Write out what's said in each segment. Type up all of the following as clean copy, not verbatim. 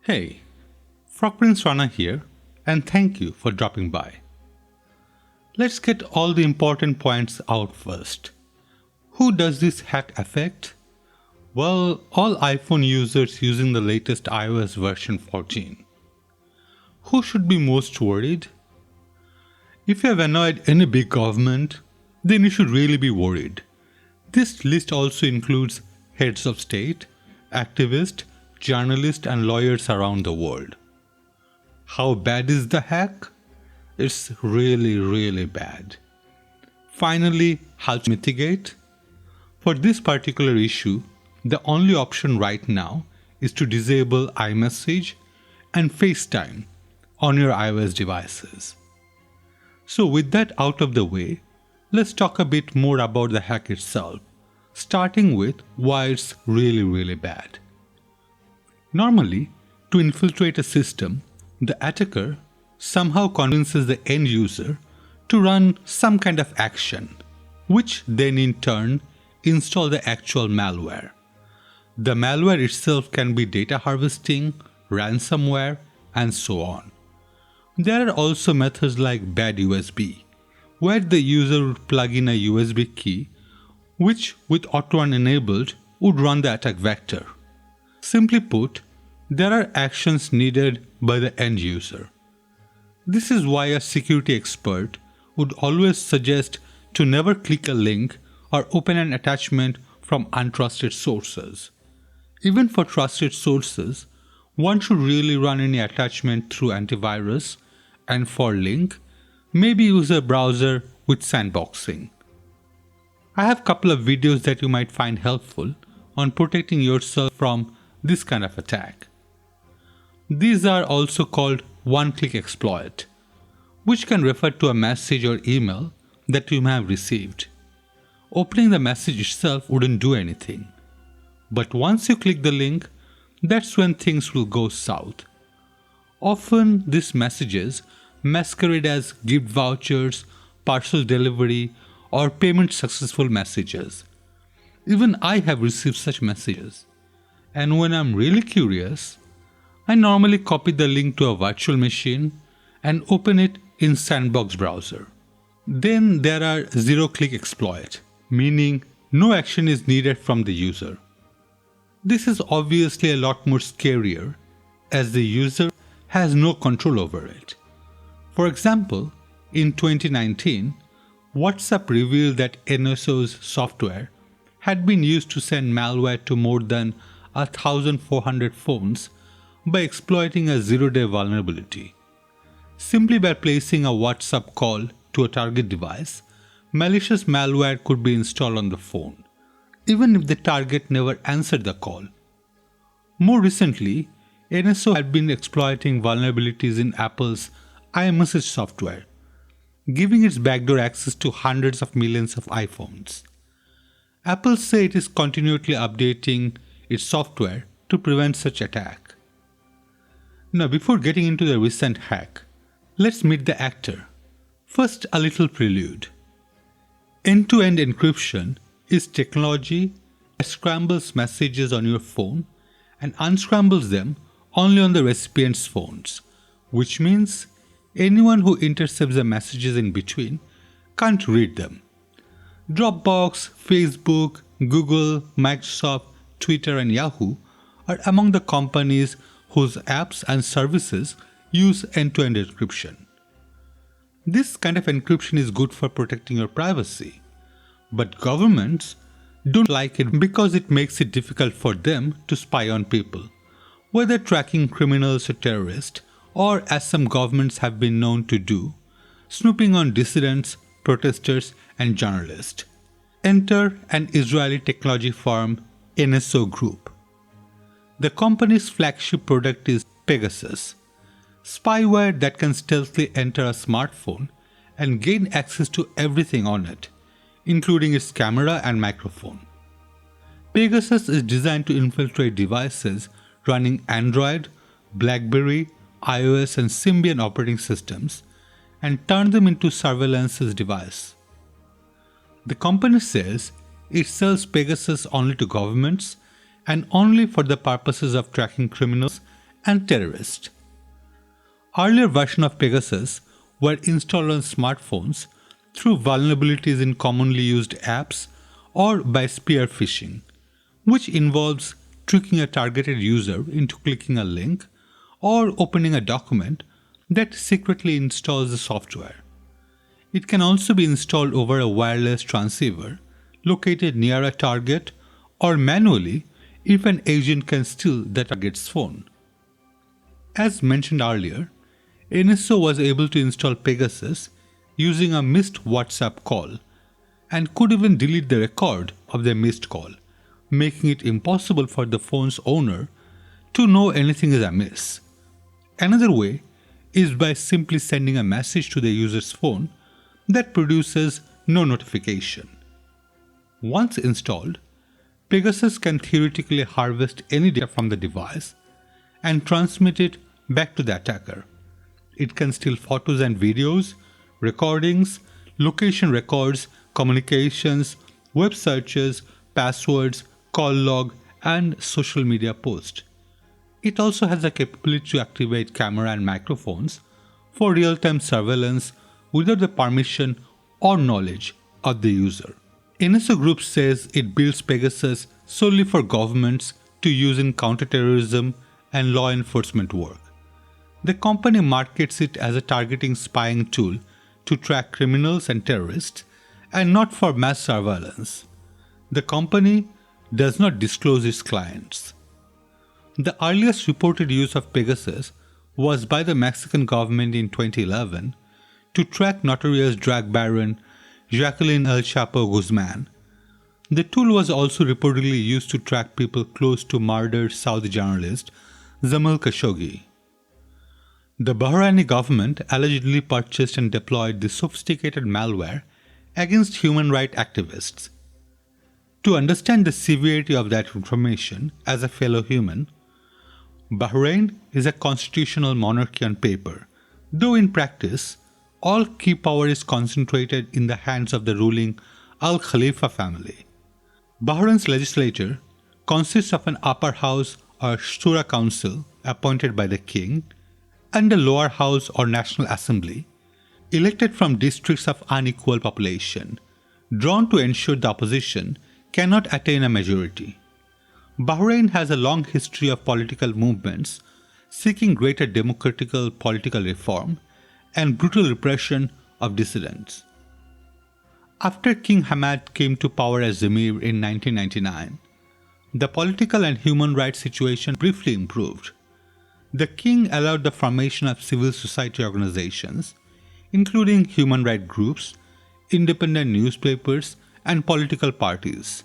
Hey, Frogprince Rana here, and thank you for dropping by. Let's get all the important points out first. Who does this hack affect? Well, all iPhone users using the latest iOS version 14. Who should be most worried? If you have annoyed any big government, then you should really be worried. This list also includes heads of state, activists, journalists and lawyers around the world. How bad is the hack? It's really bad. Finally, how to mitigate? For this particular issue, the only option right now is to disable iMessage and FaceTime on your iOS devices. So with that out of the way, let's talk a bit more about the hack itself, starting with why it's really bad. Normally, to infiltrate a system, the attacker somehow convinces the end user to run some kind of action, which then in turn install the actual malware. The malware itself can be data harvesting, ransomware, and so on. There are also methods like bad USB, where the user would plug in a USB key, which with auto-run enabled would run the attack vector. Simply put, there are actions needed by the end user. This is why a security expert would always suggest to never click a link or open an attachment from untrusted sources. Even for trusted sources, one should really run any attachment through antivirus, and for link, maybe use a browser with sandboxing. I have a couple of videos that you might find helpful on protecting yourself from this kind of attack. These are also called one-click exploit, which can refer to a message or email that you may have received. Opening the message itself wouldn't do anything. But once you click the link, that's when things will go south. Often these messages masquerade as gift vouchers, parcel delivery, or payment successful messages. Even I have received such messages. And when I'm really curious, I normally copy the link to a virtual machine and open it in Sandbox browser. Then there are zero-click exploit, meaning no action is needed from the user. This is obviously a lot more scarier, as the user has no control over it. For example, in 2019, WhatsApp revealed that NSO's software had been used to send malware to more than 1,400 phones by exploiting a zero-day vulnerability. Simply by placing a WhatsApp call to a target device, malicious malware could be installed on the phone, even if the target never answered the call. More recently, NSO had been exploiting vulnerabilities in Apple's iMessage software, giving its backdoor access to hundreds of millions of iPhones. Apple says it is continually updating its software to prevent such attack. Now, before getting into the recent hack, let's meet the actor. First, a little prelude. End-to-end encryption is technology that scrambles messages on your phone and unscrambles them only on the recipient's phones, which means anyone who intercepts the messages in between can't read them. Dropbox, Facebook, Google, Microsoft, Twitter, and Yahoo are among the companies whose apps and services use end-to-end encryption. This kind of encryption is good for protecting your privacy, but governments don't like it because it makes it difficult for them to spy on people, whether tracking criminals or terrorists, or as some governments have been known to do, snooping on dissidents, protesters, and journalists. Enter an Israeli technology firm, NSO Group. The company's flagship product is Pegasus, spyware that can stealthily enter a smartphone and gain access to everything on it, including its camera and microphone. Pegasus is designed to infiltrate devices running Android, BlackBerry, iOS and Symbian operating systems and turn them into surveillance device. The company says it sells Pegasus only to governments and only for the purposes of tracking criminals and terrorist. Earlier versions of Pegasus were installed on smartphones through vulnerabilities in commonly used apps or by spear phishing, which involves tricking a targeted user into clicking a link or opening a document that secretly installs the software. It can also be installed over a wireless transceiver located near a target or manually if an agent can steal the target's phone. As mentioned earlier, NSO was able to install Pegasus using a missed WhatsApp call and could even delete the record of the missed call, making it impossible for the phone's owner to know anything is amiss. Another way is by simply sending a message to the user's phone that produces no notification. Once installed, Pegasus can theoretically harvest any data from the device and transmit it back to the attacker. It can steal photos and videos, recordings, location records, communications, web searches, passwords, call log, and social media posts. It also has the capability to activate camera and microphones for real-time surveillance without the permission or knowledge of the user. NSO Group says it builds Pegasus solely for governments to use in counterterrorism and law enforcement work. The company markets it as a targeting spying tool to track criminals and terrorists and not for mass surveillance. The company does not disclose its clients. The earliest reported use of Pegasus was by the Mexican government in 2011 to track notorious drug baron Joaquin El Chapo Guzman. The tool was also reportedly used to track people close to murdered Saudi journalist Jamal Khashoggi. The Bahraini government allegedly purchased and deployed this sophisticated malware against human rights activists. To understand the severity of that information as a fellow human, Bahrain is a constitutional monarchy on paper, though in practice, all key power is concentrated in the hands of the ruling Al Khalifa family. Bahrain's legislature consists of an upper house or Shura council appointed by the king and a lower house or national assembly elected from districts of unequal population, drawn to ensure the opposition cannot attain a majority. Bahrain has a long history of political movements seeking greater democratical political reform and brutal repression of dissidents. After King Hamad came to power as Emir in 1999, the political and human rights situation briefly improved. The king allowed the formation of civil society organizations, including human rights groups, independent newspapers, and political parties.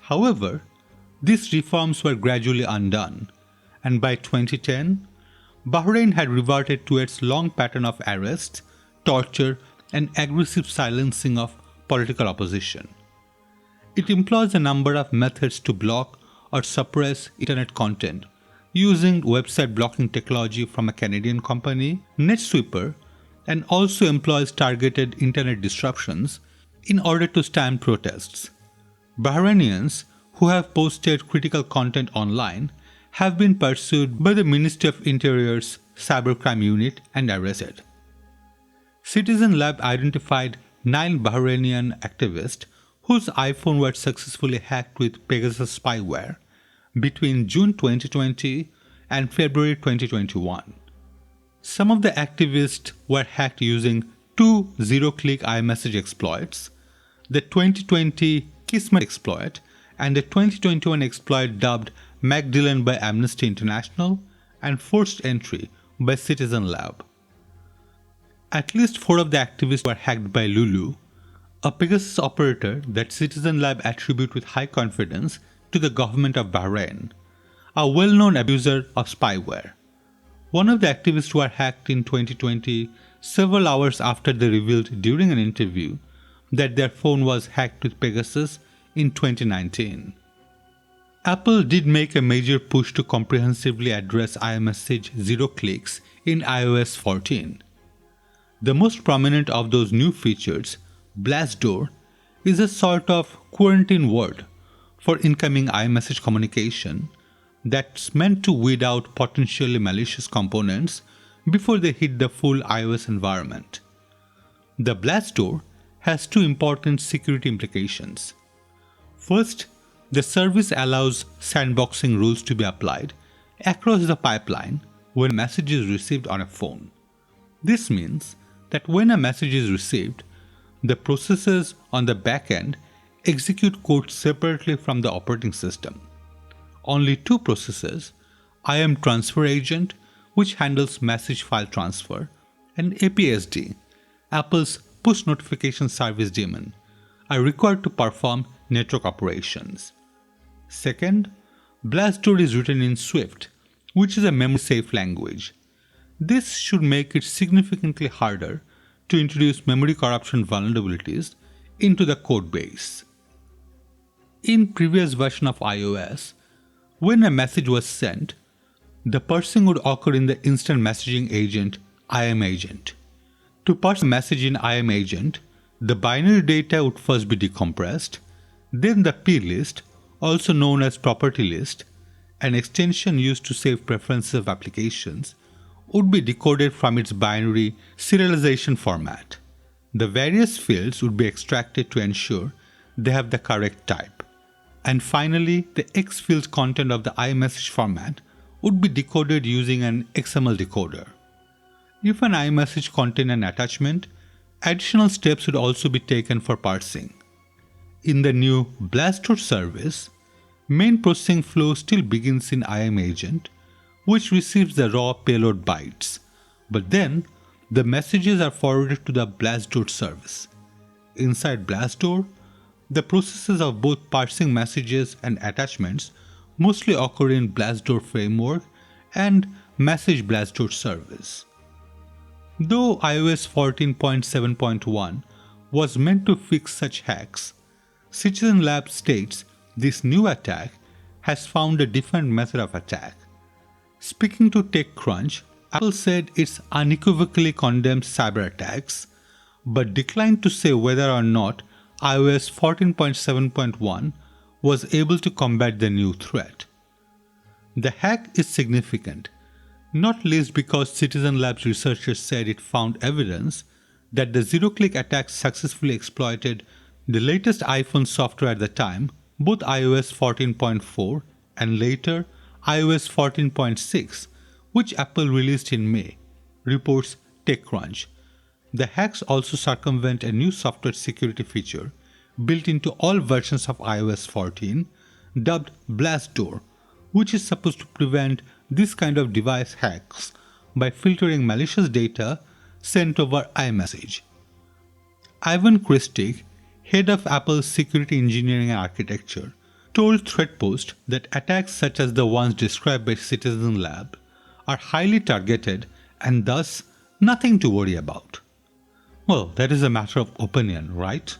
However, these reforms were gradually undone, and by 2010, Bahrain had reverted to its long pattern of arrests, torture, and aggressive silencing of political opposition. It employs a number of methods to block or suppress internet content, using website blocking technology from a Canadian company, NetSweeper, and also employs targeted internet disruptions in order to stamp protests. Bahrainians who have posted critical content online have been pursued by the Ministry of Interior's Cybercrime Unit and arrested. Citizen Lab identified 9 Bahrainian activists whose iPhone were successfully hacked with Pegasus spyware between June 2020 and February 2021. Some of the activists were hacked using 2 zero-click iMessage exploits, the 2020 Kismet exploit, and the 2021 exploit dubbed Magdalene by Amnesty International and ForcedEntry by Citizen Lab. At least 4 of the activists were hacked by Lulu, a Pegasus operator that Citizen Lab attribute with high confidence to the government of Bahrain, a well-known abuser of spyware. One of the activists were hacked in 2020 several hours after they revealed during an interview that their phone was hacked with Pegasus in 2019. Apple did make a major push to comprehensively address iMessage zero clicks in iOS 14. The most prominent of those new features, BlastDoor, is a sort of quarantine word for incoming iMessage communication that's meant to weed out potentially malicious components before they hit the full iOS environment. The BlastDoor has two important security implications. First, the service allows sandboxing rules to be applied across the pipeline when a message is received on a phone. This means that when a message is received, the processes on the back end execute code separately from the operating system. Only two processes, IM Transfer Agent, which handles message file transfer, and APSD, Apple's push notification service daemon, are required to perform network operations. Second, BlastDoor is written in Swift, which is a memory-safe language. This should make it significantly harder to introduce memory corruption vulnerabilities into the code base. In previous version of iOS, when a message was sent, the parsing would occur in the instant messaging agent iMessage. To parse a message in iMessage, the binary data would first be decompressed, then the plist, also known as property list, an extension used to save preferences of applications, would be decoded from its binary serialization format. The various fields would be extracted to ensure they have the correct type. And finally, the xfields content of the iMessage format would be decoded using an XML decoder. If an iMessage contained an attachment, additional steps would also be taken for parsing. In the new BlastDoor service, main processing flow still begins in iMessage, which receives the raw payload bytes, but then the messages are forwarded to the BlastDoor service. Inside BlastDoor, the processes of both parsing messages and attachments mostly occur in BlastDoor framework and message BlastDoor service. Though iOS 14.7.1 was meant to fix such hacks, Citizen Lab states this new attack has found a different method of attack. Speaking to TechCrunch, Apple said it unequivocally condemns cyber attacks, but declined to say whether or not iOS 14.7.1 was able to combat the new threat. The hack is significant, not least because Citizen Labs researchers said it found evidence that the zero-click attack successfully exploited the latest iPhone software at the time, both iOS 14.4 and later iOS 14.6, which Apple released in May, reports TechCrunch. The hacks also circumvent a new software security feature built into all versions of iOS 14, dubbed BlastDoor, which is supposed to prevent this kind of device hacks by filtering malicious data sent over iMessage. Ivan Kristic, head of Apple's security engineering and architecture, told ThreatPost that attacks such as the ones described by Citizen Lab are highly targeted and thus nothing to worry about. Well, that is a matter of opinion, right?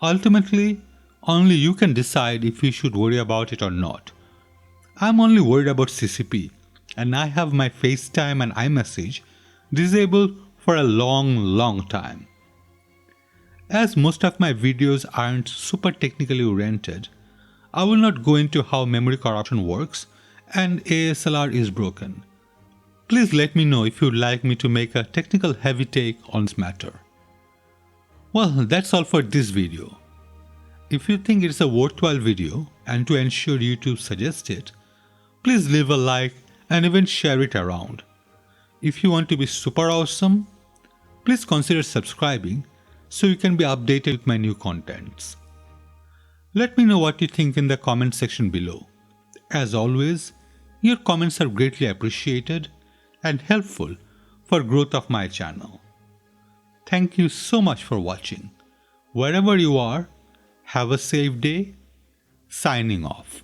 Ultimately, only you can decide if you should worry about it or not. I'm only worried about CCP, and I have my FaceTime and iMessage disabled for a long time. As most of my videos aren't super technically oriented, I will not go into how memory corruption works and ASLR is broken. Please let me know if you'd like me to make a technical heavy take on this matter. Well, that's all for this video. If you think it's a worthwhile video and to ensure YouTube suggests it, please leave a like and even share it around. If you want to be super awesome, please consider subscribing so you can be updated with my new contents. Let me know what you think in the comment section below. As always, your comments are greatly appreciated and helpful for growth of my channel. Thank you so much for watching. Wherever you are, have a safe day. Signing off.